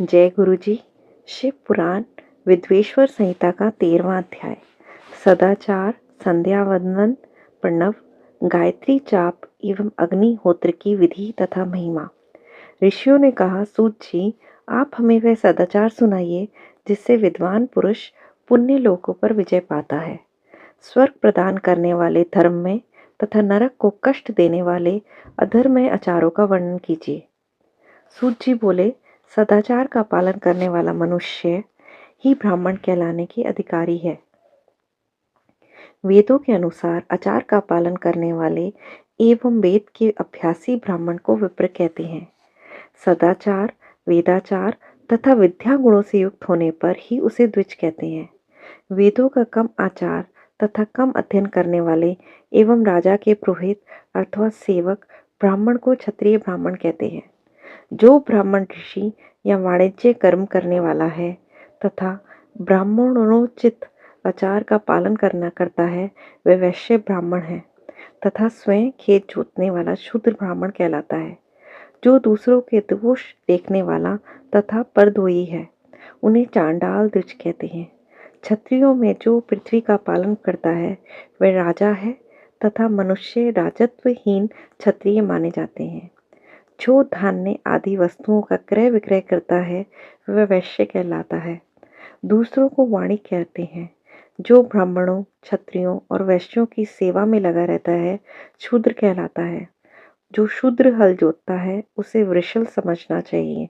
जय गुरु जी। शिव पुराण विद्वेश्वर संहिता का 13वां अध्याय। सदाचार, संध्या वंदन, प्रणव, गायत्री जाप एवं अग्निहोत्र की विधि तथा महिमा। ऋषियों ने कहा, सूत जी, आप हमें वह सदाचार सुनाइए जिससे विद्वान पुरुष पुण्य लोकों पर विजय पाता है। स्वर्ग प्रदान करने वाले धर्म में तथा नरक को कष्ट देने वाले अधर्म में आचारों का वर्णन कीजिए। सूत जी बोले, सदाचार का पालन करने वाला मनुष्य ही ब्राह्मण कहलाने के अधिकारी है। वेदों के अनुसार आचार का पालन करने वाले एवं वेद के अभ्यासी ब्राह्मण को विप्र कहते हैं। सदाचार, वेदाचार तथा विद्या गुणों से युक्त होने पर ही उसे द्विज कहते हैं। वेदों का कम आचार तथा कम अध्ययन करने वाले एवं राजा के पुरोहित अथवा सेवक ब्राह्मण को क्षत्रिय ब्राह्मण कहते हैं। जो ब्राह्मण ऋषि या वाणिज्य कर्म करने वाला है तथा ब्राह्मणोचित आचार का पालन करता है, वह वैश्य ब्राह्मण है तथा स्वयं खेत जोतने वाला शूद्र ब्राह्मण कहलाता है। जो दूसरों के दोष देखने वाला तथा परद्रोही है, उन्हें चांडाल द्विज कहते हैं। क्षत्रियों में जो पृथ्वी का पालन करता है, वह राजा है तथा मनुष्य राजत्वहीन क्षत्रिय माने जाते हैं। जो धान्य आदि वस्तुओं का क्रय विक्रय करता है, वह वैश्य कहलाता है। दूसरों को वाणी कहते हैं। जो ब्राह्मणों, क्षत्रियों और वैश्यों की सेवा में लगा रहता है, शूद्र कहलाता है। जो शूद्र हल जोतता है, उसे वृषल समझना चाहिए।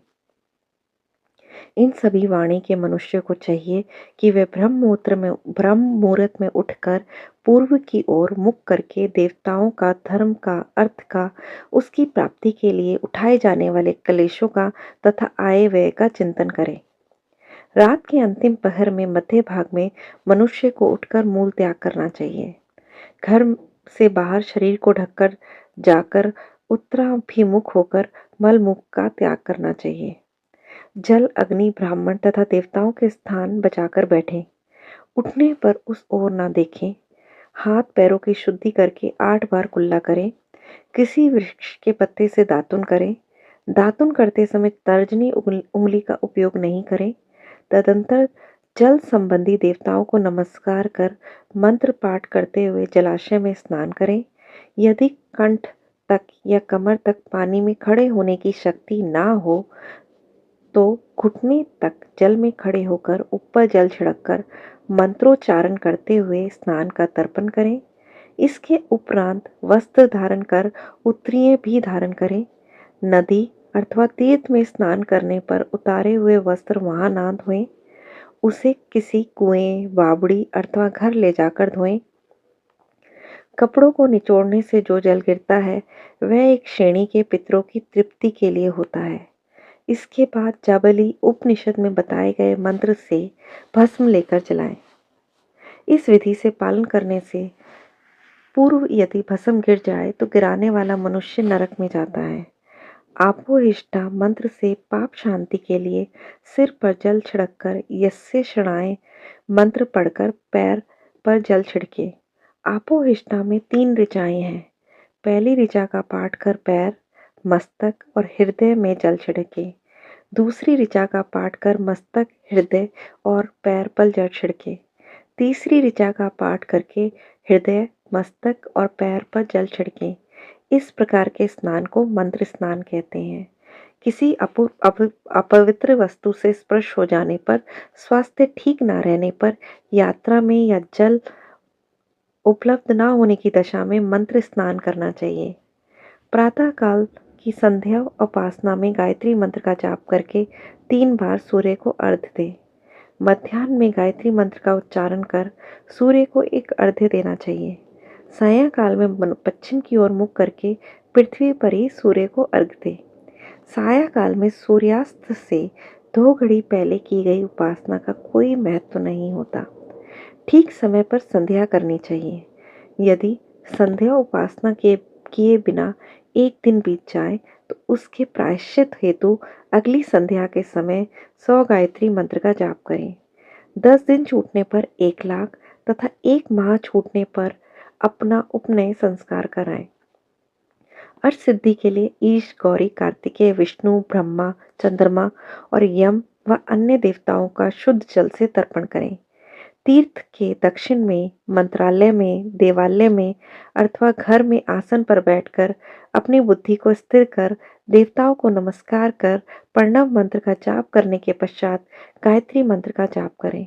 इन सभी वाणी के मनुष्य को चाहिए कि वे ब्रह्म मुहूर्त में उठकर पूर्व की ओर मुख करके देवताओं का, धर्म का, अर्थ का, उसकी प्राप्ति के लिए उठाए जाने वाले कलेशों का तथा आय व्यय का चिंतन करें। रात के अंतिम पहर में मध्य भाग में मनुष्य को उठकर मूल त्याग करना चाहिए। घर से बाहर शरीर को ढककर जाकर उत्तराभिमुख होकर मलमूत्र का त्याग करना चाहिए। जल, अग्नि, ब्राह्मण तथा देवताओं के स्थान बचाकर बैठें। उठने पर उस ओर न देखें। हाथ पैरों की शुद्धि करके 8 बार कुल्ला करें। किसी वृक्ष के पत्ते से दातुन करें। दातुन करते समय तर्जनी उंगली का उपयोग नहीं करें। तदंतर जल संबंधी देवताओं को नमस्कार कर मंत्र पाठ करते हुए जलाशय में स्नान करें। यदि कंठ तक या कमर तक पानी में खड़े होने की शक्ति ना हो तो घुटने तक जल में खड़े होकर ऊपर जल छिड़ककर मंत्रोच्चारण करते हुए स्नान का तर्पण करें। इसके उपरांत वस्त्र धारण कर उत्तरीय भी धारण करें। नदी अथवा तीर्थ में स्नान करने पर उतारे हुए वस्त्र वहां ना धोएं। उसे किसी कुएं, बावड़ी अथवा घर ले जाकर धोएं। कपड़ों को निचोड़ने से जो जल गिरता है, वह एक श्रेणी के पितरों की तृप्ति के लिए होता है। इसके बाद जाबली उपनिषद में बताए गए मंत्र से भस्म लेकर जलाएं। इस विधि से पालन करने से पूर्व यदि भस्म गिर जाए तो गिराने वाला मनुष्य नरक में जाता है। आपोहिष्ठा मंत्र से पाप शांति के लिए सिर पर जल छिड़ककर यस्य शरणाय मंत्र पढ़कर पैर पर जल छिड़के। आपोहिष्ठा में 3 ऋचाएं हैं। पहली ऋचा का पाठ कर पैर, मस्तक और हृदय में जल छिड़के। दूसरी ऋचा का पाठ कर मस्तक, हृदय और पैर पर जल छिड़के। तीसरी ऋचा का पाठ करके हृदय, मस्तक और पैर पर जल छिड़के। इस प्रकार के स्नान को मंत्र स्नान कहते हैं। किसी अपवित्र वस्तु से स्पर्श हो जाने पर, स्वास्थ्य ठीक न रहने पर, यात्रा में या जल उपलब्ध न होने की दशा में मंत्र स्नान करना चाहिए। प्रातः काल की संध्या उपासना में गायत्री मंत्र का जाप करके 3 बार सूर्य को अर्घ्य दे। मध्याह्न में गायत्री मंत्र का उच्चारण कर सूर्य को एक अर्घ्य देना चाहिए। सायं काल में पश्चिम की ओर मुख करके पृथ्वी पर ही सूर्य को अर्घ्य दे। सायं काल में सूर्यास्त से 2 घड़ी पहले की गई उपासना का कोई महत्व नहीं होता। ठीक समय पर संध्या करनी चाहिए। यदि संध्या उपासना के किए बिना एक दिन बीत जाए तो उसके प्रायश्चित हेतु अगली संध्या के समय 100 गायत्री मंत्र का जाप करें। 10 दिन छूटने पर 1 लाख तथा 1 माह छूटने पर अपना उपनयन संस्कार कराएं। अर्थ सिद्धि के लिए ईश, गौरी, कार्तिकेय, विष्णु, ब्रह्मा, चंद्रमा और यम व अन्य देवताओं का शुद्ध जल से तर्पण करें। तीर्थ के दक्षिण में, मंत्रालय में, देवालय में अथवा घर में आसन पर बैठकर अपनी बुद्धि को स्थिर कर देवताओं को नमस्कार कर प्रणव मंत्र का जाप करने के पश्चात गायत्री मंत्र का जाप करें।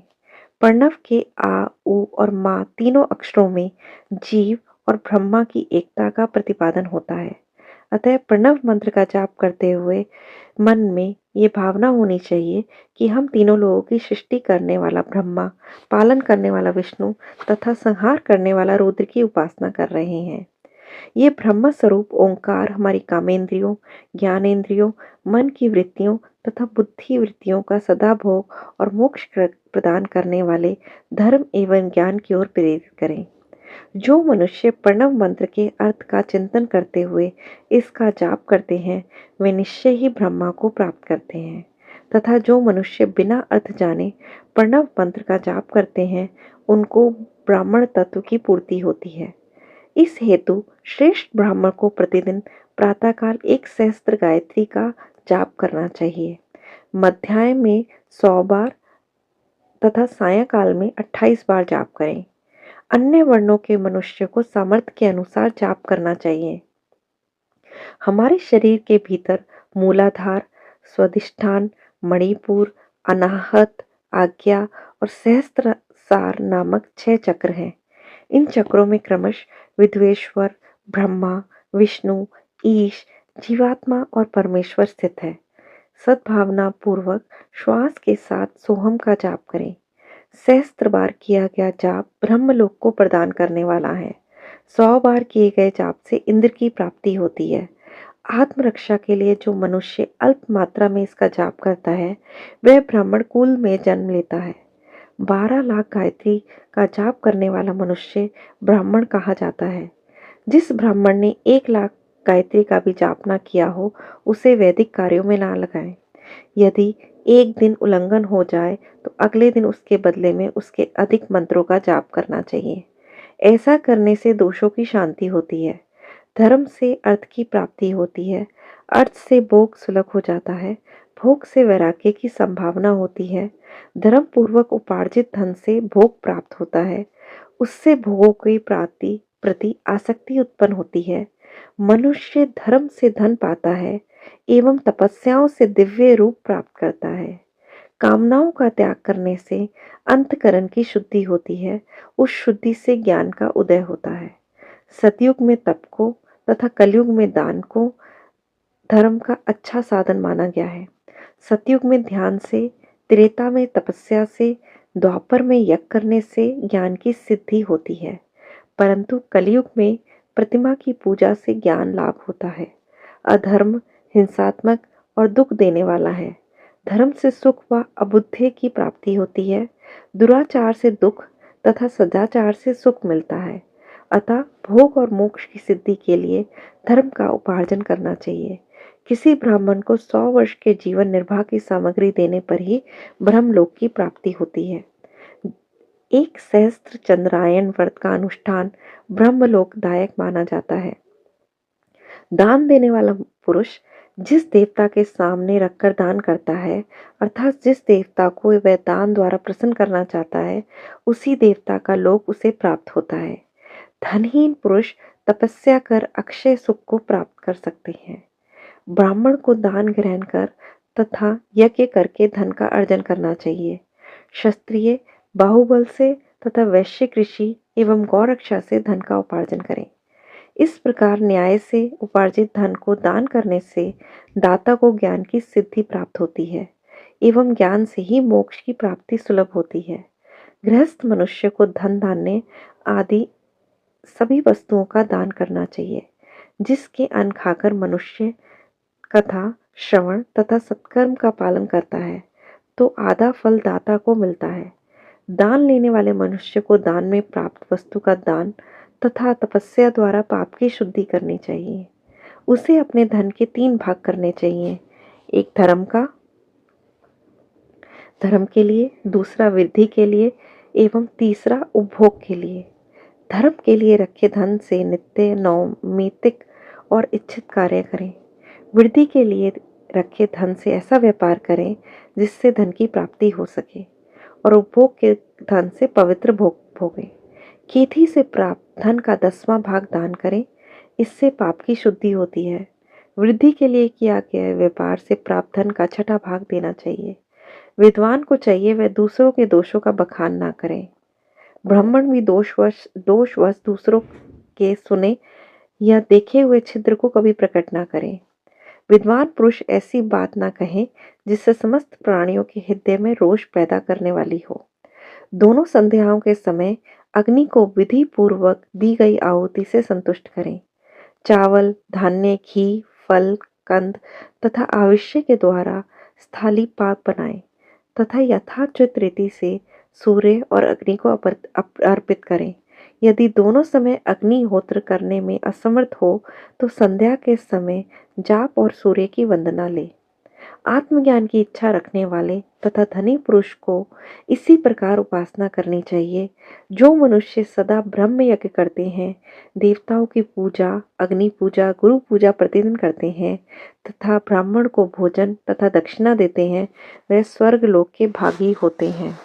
प्रणव के आ, उ और मा तीनों अक्षरों में जीव और ब्रह्मा की एकता का प्रतिपादन होता है। अतः प्रणव मंत्र का जाप करते हुए मन में ये भावना होनी चाहिए कि हम तीनों लोगों की सृष्टि करने वाला ब्रह्मा, पालन करने वाला विष्णु तथा संहार करने वाला रुद्र की उपासना कर रहे हैं। ये ब्रह्म स्वरूप ओंकार हमारी कामेंद्रियों, ज्ञानेंद्रियों, मन की वृत्तियों तथा बुद्धि वृत्तियों का सदा भोग और मोक्ष प्रदान करने वाले धर्म एवं ज्ञान की ओर प्रेरित करें। जो मनुष्य प्रणव मंत्र के अर्थ का चिंतन करते हुए इसका जाप करते हैं, वे निश्चय ही ब्रह्मा को प्राप्त करते हैं तथा जो मनुष्य बिना अर्थ जाने प्रणव मंत्र का जाप करते हैं, उनको ब्राह्मण तत्व की पूर्ति होती है। इस हेतु श्रेष्ठ ब्राह्मण को प्रतिदिन प्रातःकाल 1 सहस्त्र गायत्री का जाप करना चाहिए, मध्याह्न में 100 बार तथा सायंकाल में 28 बार जाप करें। अन्य वर्णों के मनुष्य को सामर्थ्य के अनुसार जाप करना चाहिए। हमारे शरीर के भीतर मूलाधार, स्वादिष्ठान, मणिपुर, अनाहत, आज्ञा और सहस्त्रसार नामक 6 चक्र हैं। इन चक्रों में क्रमश विद्वेश्वर, ब्रह्मा, विष्णु, ईश, जीवात्मा और परमेश्वर स्थित है। सद्भावना पूर्वक श्वास के साथ सोहम का जाप करें। सहस्त्र बार किया गया जाप ब्रह्मलोक को प्रदान करने वाला है। 100 बार किए गए जाप से इंद्र की प्राप्ति होती है। आत्मरक्षा के लिए जो मनुष्य अल्प मात्रा में इसका जाप करता है, वह ब्राह्मण कुल में जन्म लेता है। 12 लाख गायत्री का जाप करने वाला मनुष्य ब्राह्मण कहा जाता है। जिस ब्राह्मण ने 1 लाख गायत्री का भी जाप न किया हो, उसे वैदिक कार्यों में ना लगाएं। यदि एक दिन उल्लंघन हो जाए तो अगले दिन उसके बदले में उसके अधिक मंत्रों का जाप करना चाहिए। ऐसा करने से दोषों की शांति होती है, धर्म से अर्थ की प्राप्ति होती है, अर्थ से भोग सुलभ हो जाता है, भोग से वैराग्य की संभावना होती है, धर्म पूर्वक उपार्जित धन से भोग प्राप्त होता है, उससे भोगों की प्राप्ति प्रति आसक्ति उत्पन्न होती है, मनुष्य धर्म से धन पाता है एवं तपस्याओं से दिव्य रूप प्राप्त करता है। कामनाओं का त्याग करने से अंतकरण की शुद्धि होती है, उस शुद्धि से ज्ञान का उदय होता है। सतयुग में तप को तथा कलयुग में दान को धर्म का अच्छा साधन माना गया है। सतयुग में ध्यान से, त्रेता में तपस्या से, द्वापर में यज्ञ करने से ज्ञान की सिद्धि होती है, परंतु कलयुग में प्रतिमा की पूजा से ज्ञान लाभ होता है। अधर्म हिंसात्मक और दुख देने वाला है। धर्म से सुख व अबुद्धि की प्राप्ति होती है, दुराचार से दुख तथा सदाचार से सुख मिलता है। अतः भोग और मोक्ष की सिद्धि के लिए धर्म का उपार्जन करना चाहिए। किसी ब्राह्मण को 100 वर्ष के जीवन निर्वाह की सामग्री देने पर ही ब्रह्मलोक की प्राप्ति होती है। 1 सहस्त्र चंद्रायन व्रत का अनुष्ठान ब्रह्मलोकदायक माना जाता है। दान देने वाला पुरुष जिस देवता के सामने रखकर दान करता है, अर्थात जिस देवता को वह दान द्वारा प्रसन्न करना चाहता है, उसी देवता का लोक उसे प्राप्त होता है। धनहीन पुरुष तपस्या कर अक्षय सुख को प्राप्त कर सकते हैं। ब्राह्मण को दान ग्रहण कर तथा यज्ञ करके धन का अर्जन करना चाहिए। क्षत्रिय बाहुबल से तथा वैश्य कृषि एवं गौरक्षा से धन का उपार्जन करें। इस प्रकार न्याय से उपार्जित धन को दान करने से दाता को ज्ञान की सिद्धि प्राप्त होती है एवं ज्ञान से ही मोक्ष की प्राप्ति सुलभ होती है। गृहस्थ मनुष्य को धन धान्य आदि सभी वस्तुओं का दान करना चाहिए। जिसके अन्न खाकर मनुष्य कथा, श्रवण तथा सत्कर्म का पालन करता है, तो आधा फल दाता को मिलता है। दान लेने वाले मनुष्य को दान में प्राप्त वस्तु का दान तथा तपस्या द्वारा पाप की शुद्धि करनी चाहिए। उसे अपने धन के 3 भाग करने चाहिए, एक धर्म के लिए, दूसरा वृद्धि के लिए एवं तीसरा उपभोग के लिए। धर्म के लिए रखे धन से नित्य, नैमित्तिक और इच्छित कार्य करें। वृद्धि के लिए रखे धन से ऐसा व्यापार करें जिससे धन की प्राप्ति हो सके और उपभोग के धन से पवित्र भोग भोगें। खेती से प्राप्त धन का 10वां भाग दान करें, इससे पाप की शुद्धि होती है। वृद्धि के लिए किया गया व्यापार से प्राप्त धन का 6ठा भाग देना चाहिए। विद्वान को चाहिए वह दूसरों के दोषों का बखान ना करें। ब्राह्मण भी दोषवश दूसरों के सुने या देखे हुए छिद्र को कभी प्रकट ना करें। विद्वान पुरुष ऐसी बात ना कहें जिससे समस्त प्राणियों के हृदय में रोष पैदा करने वाली हो। दोनों संध्याओं के समय अग्नि को विधि पूर्वक दी गई आहुति से संतुष्ट करें। चावल, धान्य, घी, फल, कंद तथा आविष्य के द्वारा स्थाली पाक बनाएं तथा यथाचित रीति से सूर्य और अग्नि को अर्पित करें। यदि दोनों समय अग्निहोत्र करने में असमर्थ हो तो संध्या के समय जाप और सूर्य की वंदना ले। आत्मज्ञान की इच्छा रखने वाले तथा धनी पुरुष को इसी प्रकार उपासना करनी चाहिए। जो मनुष्य सदा ब्रह्म यज्ञ करते हैं, देवताओं की पूजा, अग्नि पूजा, गुरु पूजा प्रतिदिन करते हैं तथा ब्राह्मण को भोजन तथा दक्षिणा देते हैं, वह स्वर्ग लोक के भागी होते हैं।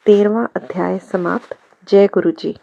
13वां अध्याय समाप्त। जय गुरु जी।